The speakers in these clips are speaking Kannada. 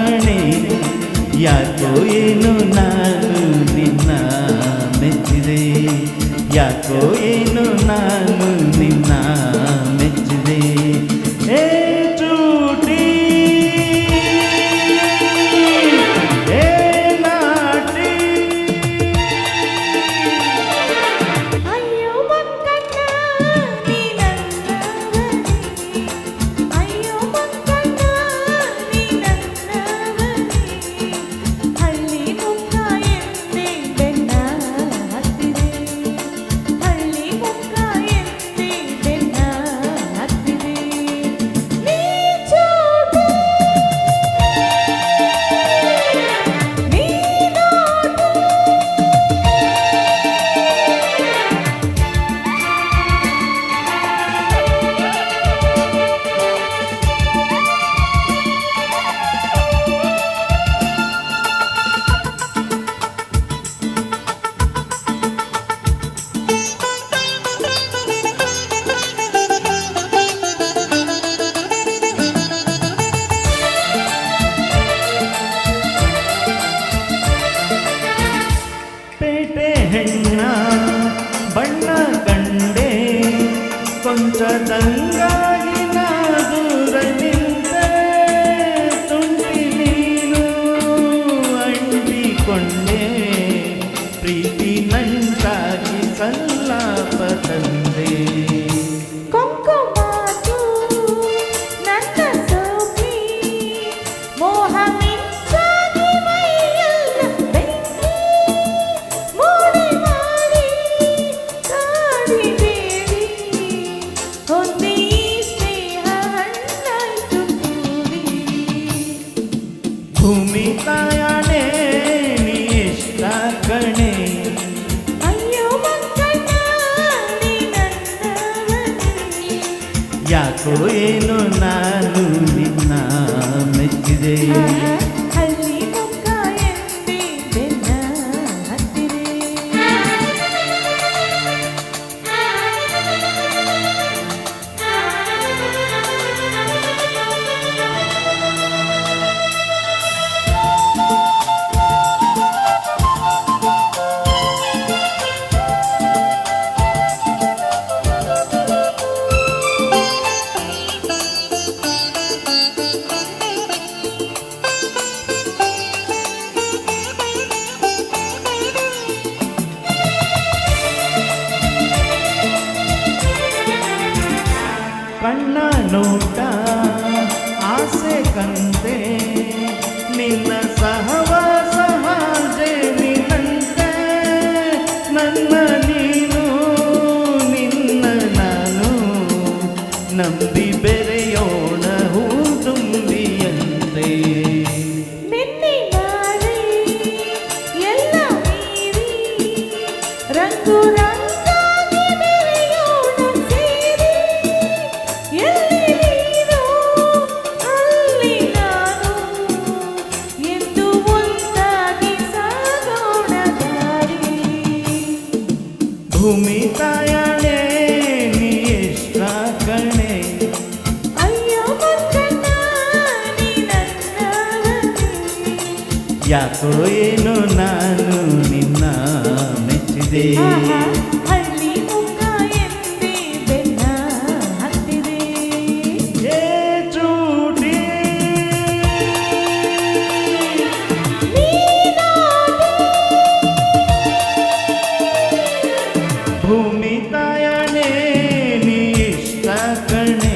ಕಣೆ ಯಾಕೋ ಏನು ನಾನು ನಿನ್ನ ಮೆಚ್ಚಿದೆ ಯಾಕೋ ಏನು ನಾನು ನಿನ್ನ ಮೆಚ್ಚಿದೆ ಏ ಚೂಟಿ ಏ ನಾಟಿ ಅಯ್ಯೋ ಮಕ್ಕಣ್ಣ ನೀ ನನ್ನವನೇ ಅಯ್ಯೋ ಮಕ್ಕಣ್ಣ ನೀ ನನ್ನವನೇ ಹಳ್ಳಿ ಮುಖ ಎಂದೇ ಬೆನ್ನ ಹತ್ತಿದೆ ಹಳ್ಳಿ ಮುಖ ಎಂದೇ ಬೆನ್ನ ಹತ್ತಿದೆ ನೀ ಚೂಟಿ ನೀ ನೋಡು ಪೇಟೆ ಹೆಣ್ಣ ಬಣ್ಣ ಕಂಡೆ ಕೊಂಚದಂಗಾಗಿ ನಾ ದೂರ ನಿಂತೆ ತುಂಟಿ ನೀನು ಅಂಟಿಕೊಂಡೆ ಪ್ರೀತಿ ನಂಟಾಗಿ ಸಲ್ಲಾಪ ತಂದೆ ಕೊಂಕುಮಾತು ನನ್ನ ಸೋಕಿ ಮೋಹ ಮಿಂಚಾಗಿ ಮೈಯೆಲ್ಲ ಬೆಂಕಿ ಮೋಡಿ ಮಾಡಿ ಕಾಡಿಬೇಡಿ ಹೊಂದಿ ಸ್ನೇಹ ಹಣ್ಣಾಯ್ತು ಕೂಡಿ ಭೂಮಿ ತಾಯಣೆ ನೀ ಇಷ್ಟ ಕಣೆ ಅಯ್ಯೋ ಮಕ್ಕಣ್ಣ ನೀ ನನ್ನವನೇ ಯಾಕೋ ಏನು ನಾನು ನಿನ್ನ ಮೆಚ್ಚಿದೆ ಹಳ್ಳಿ ಮುಖ ಎಂದೇ ಬೆನ್ನ ಹತ್ತಿದೆ ಕಣ್ಣ ನೋಟ ಆಸೆ ಕಂತೆ ನಿನ್ನ ಸಹವಾಸ ಹಾಜೆ ನಿನ್ನಂತೆ ನನ್ನ ನೀನು ನಿನ್ನ ನಾನು ನಂಬಿ ಬೆರೆಯೋಣ ಹೂ ತುಂಬಿಯಂತೆ ನಿನ್ನೆ ನಾಳೆ ಎಲ್ಲ ಮೀರಿ ರಂಗು ರಂಗಾಗಿ ಬೆರೆಯೋಣ ಸೇರಿ ಎಲ್ಲಿ ನೀನು ಅಲ್ಲಿ ನಾನು ಎಂದು ಒಂದಾಗಿ ಸಾಗೋಣ ದಾರಿ ಭೂಮಿ ತಾಯಣೆ ನೀ ಇಷ್ಟ ಕಣೆ ಅಯ್ಯೋ ಮಕ್ಕಣ್ಣ ನೀ ನನ್ನವನೇ ಯಾಕೋ ಏನು ನಾನು ನಿನ್ನ ಮೆಚ್ಚಿದೆ ಹಳ್ಳಿ ಮುಖ ಎಂದೇ ಬೆನ್ನ ಹತ್ತಿದೆ ಏ ಚೂಟಿ ನೀ ನೋಡು ಭೂಮಿ ತಾಯಣೆ ನೀ ಇಷ್ಟ ಕಣೆ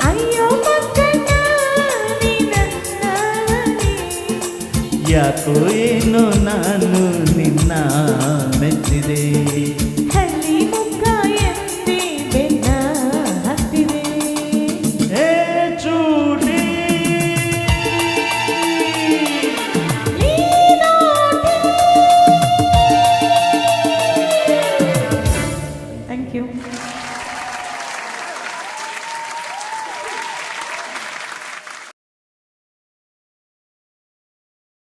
ಅಯ್ಯೋ ಮಕ್ಕಣ್ಣ ನೀ ನನ್ನವನೇ ಯಾಕೋ ಏನು ನಾನು ನಿನ್ನ ಮೆಚ್ಚಿದೆ ಹಳ್ಳಿ ಮುಖ